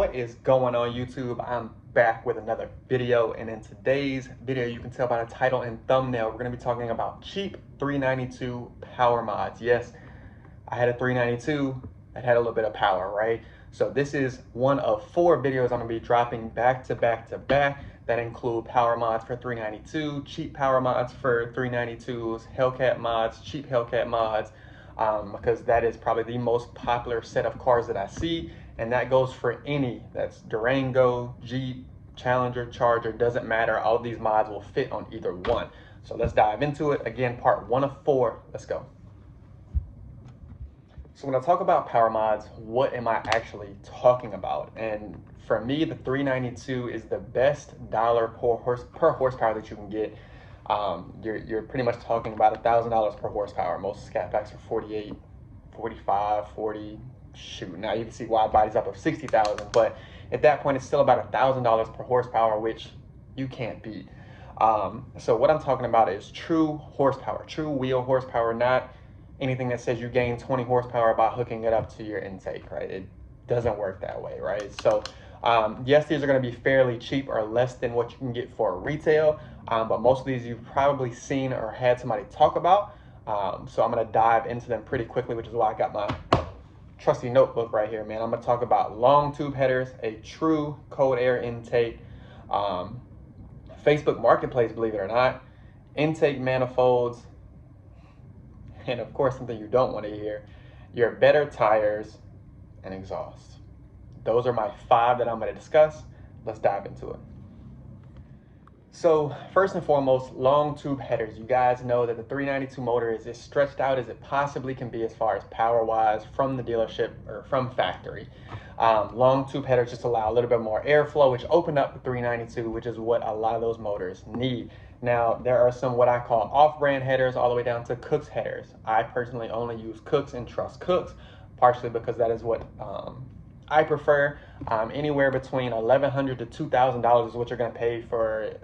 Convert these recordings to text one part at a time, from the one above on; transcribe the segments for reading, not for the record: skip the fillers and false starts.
What is going on YouTube? I'm back with another video, and in today's video you can tell by the title and thumbnail we're going to be talking about cheap 392 power mods. Yes, I had a 392 that had a little bit of power, right? So this is one of 4 videos I'm going to be dropping back to back that include power mods for 392, cheap power mods for 392s, Hellcat mods, cheap Hellcat mods, because that is probably the most popular set of cars that I see. And that goes for any, that's Durango, Jeep, Challenger, Charger, doesn't matter. All of these mods will fit on either one. So let's dive into it. Again, part 1 of 4, let's go. So when I talk about power mods, what am I actually talking about? And for me, the 392 is the best dollar per horsepower that you can get. You're pretty much talking about $1,000 per horsepower. Most SCATPACks are 48, 45, 40. Shoot, now you can see wide bodies up of 60,000, but at that point it's still about $1,000 per horsepower, which you can't beat. So what I'm talking about is true horsepower, true wheel horsepower, not anything that says you gain 20 horsepower by hooking it up to your intake, right? It doesn't work that way, right? So yes, these are going to be fairly cheap or less than what you can get for retail, but most of these you've probably seen or had somebody talk about. So I'm going to dive into them pretty quickly, which is why I got my trusty notebook right here, man. I'm going to talk about long tube headers, a true cold air intake, Facebook Marketplace, believe it or not, intake manifolds, and of course something you don't want to hear, your better tires and exhaust. Those are my 5 that I'm going to discuss. Let's dive into it. So first and foremost, long tube headers. You guys know that the 392 motor is as stretched out as it possibly can be as far as power wise from the dealership or from factory. Long tube headers just allow a little bit more airflow, which open up the 392, which is what a lot of those motors need. Now there are some what I call off-brand headers all the way down to Cook's headers. I personally only use Cook's and trust Cook's, partially because that is what I prefer. Anywhere between $1,100 to $2,000 is what you're going to pay for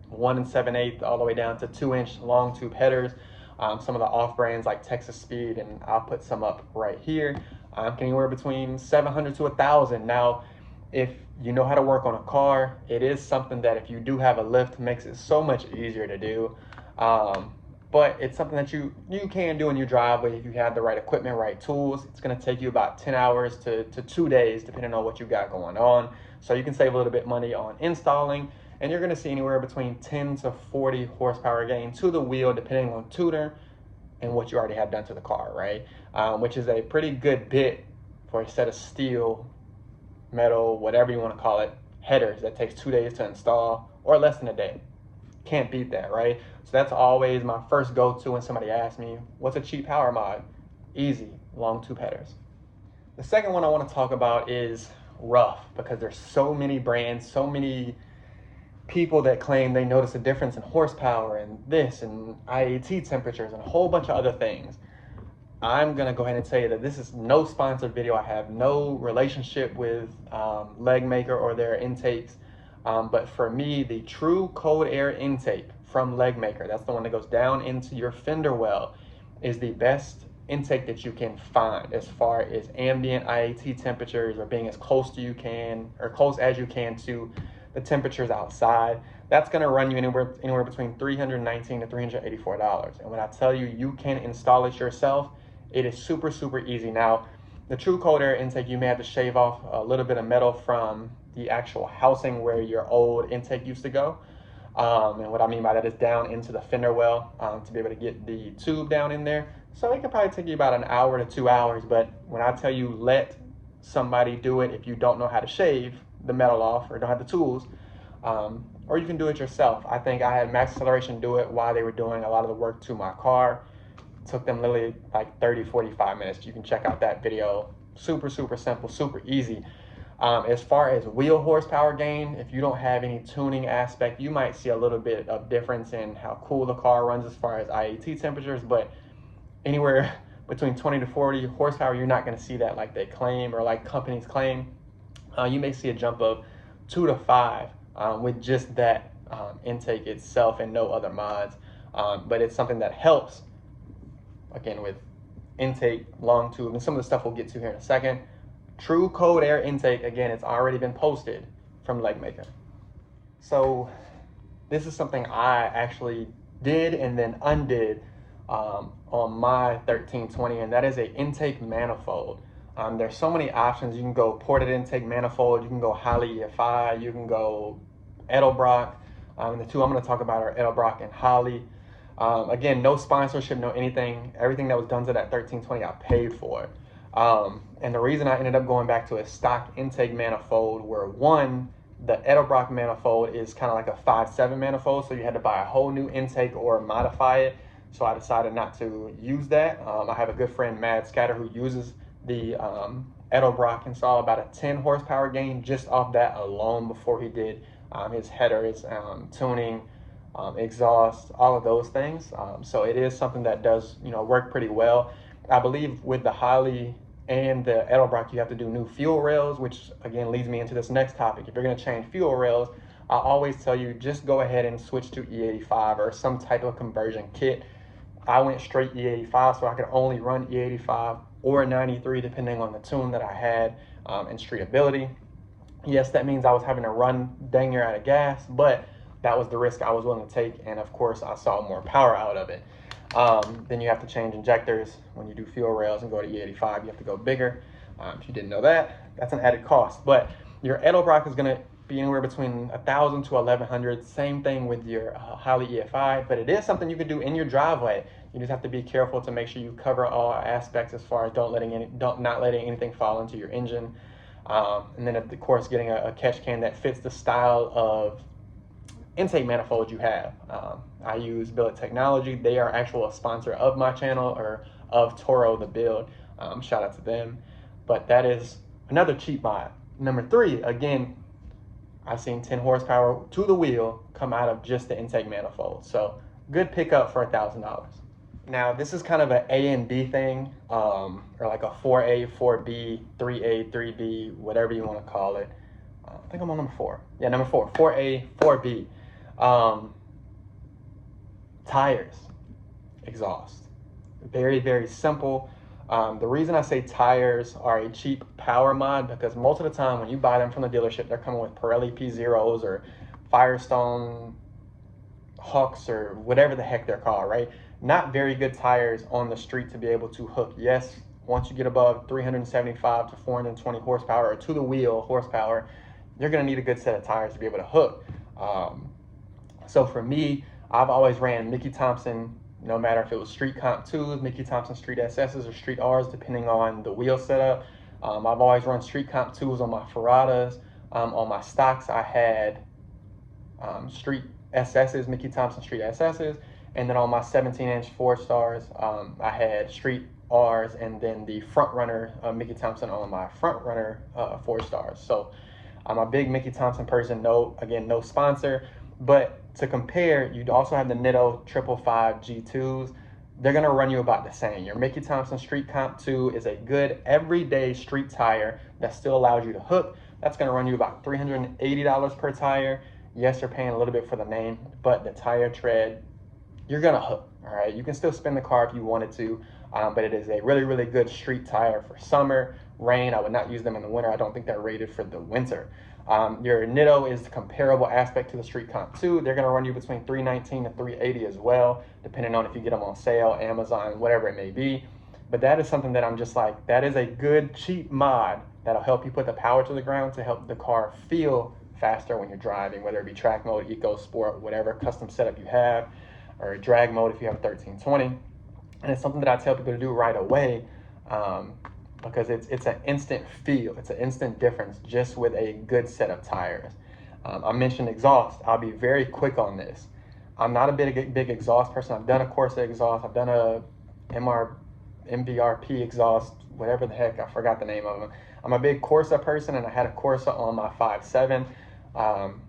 1 7/8 all the way down to 2-inch long tube headers. Some of the off brands like Texas Speed, and I'll put some up right here, anywhere between $700 to $1,000. Now, if you know how to work on a car, it is something that if you do have a lift, makes it so much easier to do. But it's something that you can do in your driveway if you have the right equipment, right tools. It's going to take you about 10 hours to 2 days, depending on what you got going on. So you can save a little bit money on installing. And you're going to see anywhere between 10 to 40 horsepower gain to the wheel, depending on tuner and what you already have done to the car, right? Which is a pretty good bit for a set of steel, metal, whatever you want to call it, headers that takes 2 days to install or less than a day. Can't beat that, right? So that's always my first go-to when somebody asks me, what's a cheap power mod? Easy, long tube headers. The second one I want to talk about is rough, because there's so many brands, so many people that claim they notice a difference in horsepower and this and IAT temperatures and a whole bunch of other things. I'm going to go ahead and tell you that this is no sponsored video. I have no relationship with Legmaker or their intakes. But for me, the true cold air intake from Legmaker, that's the one that goes down into your fender well, is the best intake that you can find as far as ambient IAT temperatures or being as close to you can, or close as you can to the temperatures outside. That's going to run you anywhere between $319 to $384. And when I tell you you can install it yourself, it is super, super easy. Now, the true cold air intake, you may have to shave off a little bit of metal from the actual housing where your old intake used to go. And what I mean by that is down into the fender well to be able to get the tube down in there. So it can probably take you about an hour to 2 hours. But when I tell you let somebody do it, if you don't know how to shave the metal off or don't have the tools, or you can do it yourself. I think I had Max Acceleration do it while they were doing a lot of the work to my car. It took them literally like 30-45 minutes. You can check out that video. Super, super simple, super easy. As far as wheel horsepower gain, if you don't have any tuning aspect, you might see a little bit of difference in how cool the car runs as far as IAT temperatures, but anywhere between 20 to 40 horsepower, you're not going to see that like they claim or like companies claim. You may see a jump of 2 to 5 with just that intake itself and no other mods. But it's something that helps, again, with intake, long tube, and some of the stuff we'll get to here in a second. True cold air intake, again, it's already been posted from Legmaker. So this is something I actually did and then undid on my 1320, and that is an intake manifold. There's so many options. You can go ported intake manifold, you can go Holley EFI, you can go Edelbrock. The two I'm going to talk about are Edelbrock and Holley. Again, no sponsorship, no anything. Everything that was done to that 1320, I paid for. And the reason I ended up going back to a stock intake manifold were, one, the Edelbrock manifold is kind of like a 5.7 manifold, so you had to buy a whole new intake or modify it. So I decided not to use that. I have a good friend, Mad Scatter, who uses the Edelbrock, and saw about a 10 horsepower gain just off that alone before he did his headers, tuning, exhaust, all of those things. So it is something that does, work pretty well. I believe with the Holley and the Edelbrock, you have to do new fuel rails, which again leads me into this next topic. If you're going to change fuel rails, I always tell you just go ahead and switch to E85 or some type of conversion kit. I went straight E85, so I could only run E85 or 93 depending on the tune that I had and streetability. Yes, that means I was having to run dang near out of gas, but that was the risk I was willing to take, and of course I saw more power out of it. Then you have to change injectors when you do fuel rails and go to E85. You have to go bigger. If you didn't know that, that's an added cost. But your Edelbrock is going to be anywhere between $1,000 to $1,100. Same thing with your Holley EFI, but it is something you can do in your driveway. You just have to be careful to make sure you cover all aspects as far as not letting anything fall into your engine. And then of course getting a catch can that fits the style of intake manifold you have. I use Billet Technology. They are actual sponsor of my channel, or of Toro the Build. Shout out to them. But that is another cheap buy. Number 3, again, I've seen 10 horsepower to the wheel come out of just the intake manifold. So good pickup for $1,000. Now this is kind of an A and B thing, or like a 4A, 4B, 3A, 3B, whatever you want to call it. I think I'm on number 4. Yeah, number 4, 4A, 4B. Tires, exhaust. Very, very simple. The reason I say tires are a cheap power mod, because most of the time when you buy them from the dealership, they're coming with Pirelli P0s or Firestone Hawks or whatever the heck they're called, right? Not very good tires on the street to be able to hook. Yes, once you get above 375 to 420 horsepower or to the wheel horsepower, you're going to need a good set of tires to be able to hook. So for me, I've always ran Mickey Thompson, no matter if it was Street Comp 2s, Mickey Thompson Street SSs, or Street Rs, depending on the wheel setup. I've always run Street Comp 2s on my Ferratas. On my stocks, I had Street SSs, Mickey Thompson Street SSs. And then on my 17-inch 4-stars, I had Street Rs, and then the front runner Mickey Thompson on my front runner 4-stars. So I'm a big Mickey Thompson person. No sponsor, but to compare, you'd also have the Nitto 555 G2s. They're gonna run you about the same. Your Mickey Thompson Street Comp 2 is a good everyday street tire that still allows you to hook. That's gonna run you about $380 per tire. Yes, you're paying a little bit for the name, but the tire tread, you're gonna hook, all right? You can still spin the car if you wanted to, but it is a really, really good street tire for summer, rain. I would not use them in the winter. I don't think they're rated for the winter. Your Nitto is the comparable aspect to the Street Comp 2. They're gonna run you between $319 to $380 as well, depending on if you get them on sale, Amazon, whatever it may be. But that is something that I'm just like, that is a good cheap mod that'll help you put the power to the ground to help the car feel faster when you're driving, whether it be track mode, eco, sport, whatever custom setup you have, or drag mode if you have a 1320. And it's something that I tell people to do right away, because it's an instant feel, it's an instant difference just with a good set of tires. I mentioned exhaust. I'll be very quick on this. I'm not a big exhaust person. I've done a Corsa exhaust. I've done a MVRP exhaust, whatever the heck, I forgot the name of them. I'm a big Corsa person, and I had a Corsa on my 5.7.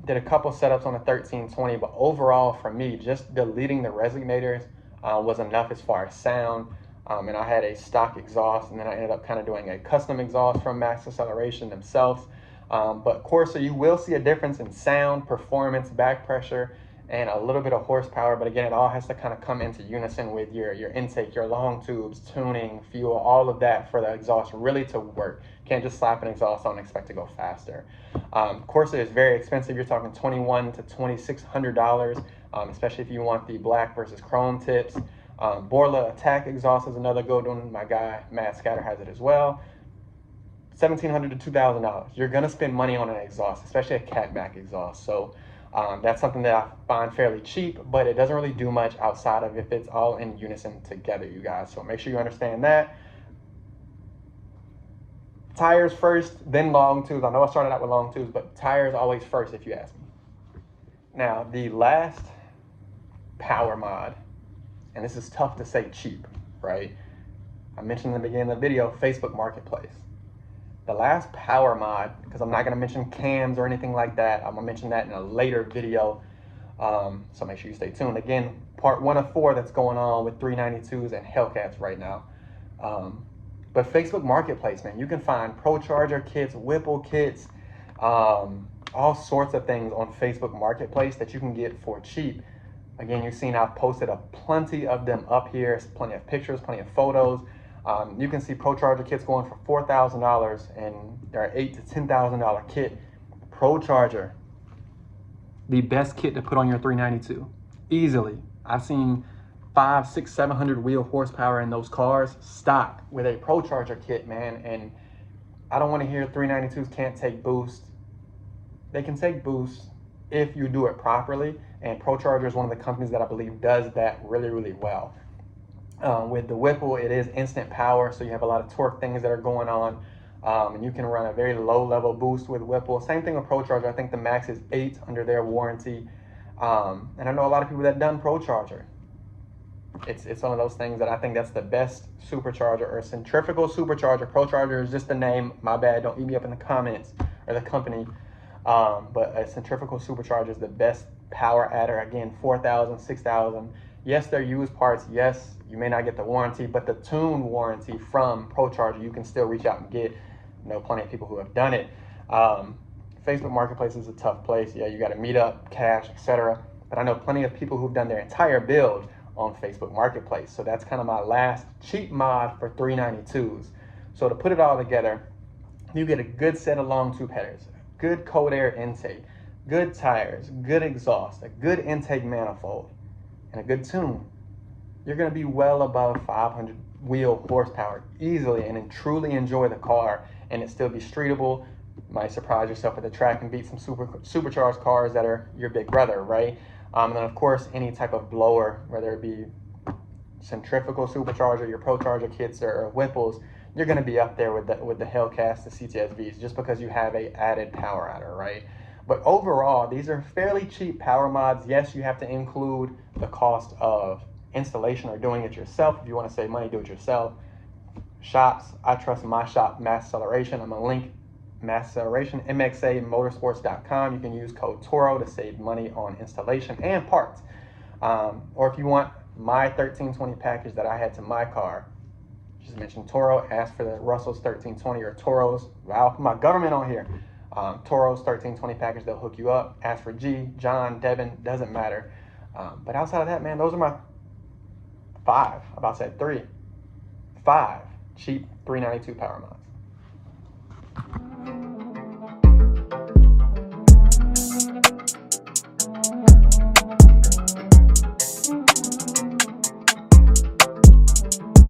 Did a couple setups on the 1320, but overall for me, just deleting the resonators was enough as far as sound. And I had a stock exhaust, and then I ended up kind of doing a custom exhaust from Max Acceleration themselves. But Corsa, you will see a difference in sound, performance, back pressure, and a little bit of horsepower, but again, it all has to kind of come into unison with your intake, your long tubes, tuning, fuel, all of that for the exhaust really to work. You can't just slap an exhaust on and expect to go faster. Of course, it is very expensive. You're talking $2,100 to $2,600, especially if you want the black versus chrome tips. Borla Attack exhaust is another good one. My guy Matt Scatter has it as well. $1,700 to $2,000. You're gonna spend money on an exhaust, especially a catback exhaust. So that's something that I find fairly cheap, but it doesn't really do much outside of if it's all in unison together, you guys. So make sure you understand that. Tires first, then long tubes. I know I started out with long tubes, but tires always first if you ask me. Now, the last power mod, and this is tough to say cheap, right? I mentioned in the beginning of the video, Facebook Marketplace. The last power mod, because I'm not going to mention cams or anything like that. I'm going to mention that in a later video. So make sure you stay tuned. Again, part 1 of 4 that's going on with 392s and Hellcats right now. But Facebook Marketplace, man, you can find ProCharger kits, Whipple kits, all sorts of things on Facebook Marketplace that you can get for cheap. Again, you've seen I've posted plenty of them up here. Plenty of pictures, plenty of photos. You can see ProCharger kits going for $4,000, and there are $8,000 to $10,000 kit. ProCharger, the best kit to put on your 392, easily. I've seen 500, 600, 700 wheel horsepower in those cars stock with a ProCharger kit, man. And I don't want to hear 392s can't take boost. They can take boost if you do it properly, and ProCharger is one of the companies that I believe does that really, really well. With the Whipple, it is instant power, so you have a lot of torque things that are going on, and you can run a very low level boost with Whipple. Same thing with ProCharger. I think the max is 8 under their warranty, and I know a lot of people that done ProCharger. It's one of those things that I think that's the best supercharger or centrifugal supercharger. ProCharger is just the name. My bad. Don't eat me up in the comments or the company. But a centrifugal supercharger is the best power adder. Again, 4,000, 6,000. Yes, they're used parts. Yes, you may not get the warranty, but the tune warranty from ProCharger, you can still reach out and get. I know plenty of people who have done it. Facebook Marketplace is a tough place. Yeah, you got to meet up, cash, etc. But I know plenty of people who've done their entire build on Facebook Marketplace. So that's kind of my last cheap mod for 392s. So to put it all together, you get a good set of long tube headers, good cold air intake, good tires, good exhaust, a good intake manifold, and a good tune. You're going to be well above 500 wheel horsepower easily and then truly enjoy the car, and it still be streetable. You might surprise yourself at the track and beat some supercharged cars that are your big brother, right? And then of course any type of blower, whether it be centrifugal supercharger, your ProCharger kits, or Whipples, you're going to be up there with the Hellcats, the CTSVs, just because you have a added power adder, right? But overall, these are fairly cheap power mods. Yes, you have to include the cost of installation or doing it yourself. If you want to save money, do it yourself. Shops, I trust my shop, Mass Acceleration. I'm going to link Mass Acceleration, mxamotorsports.com. You can use code TORO to save money on installation and parts. Or if you want my 1320 package that I had to my car, just mention Toro, ask for the Russell's 1320 or Toro's. I'll put my government on here. Toro's 1320 package, they'll hook you up. Ask for G, John, Devin, doesn't matter. But outside of that, man, those are my 5 cheap 392 power mods.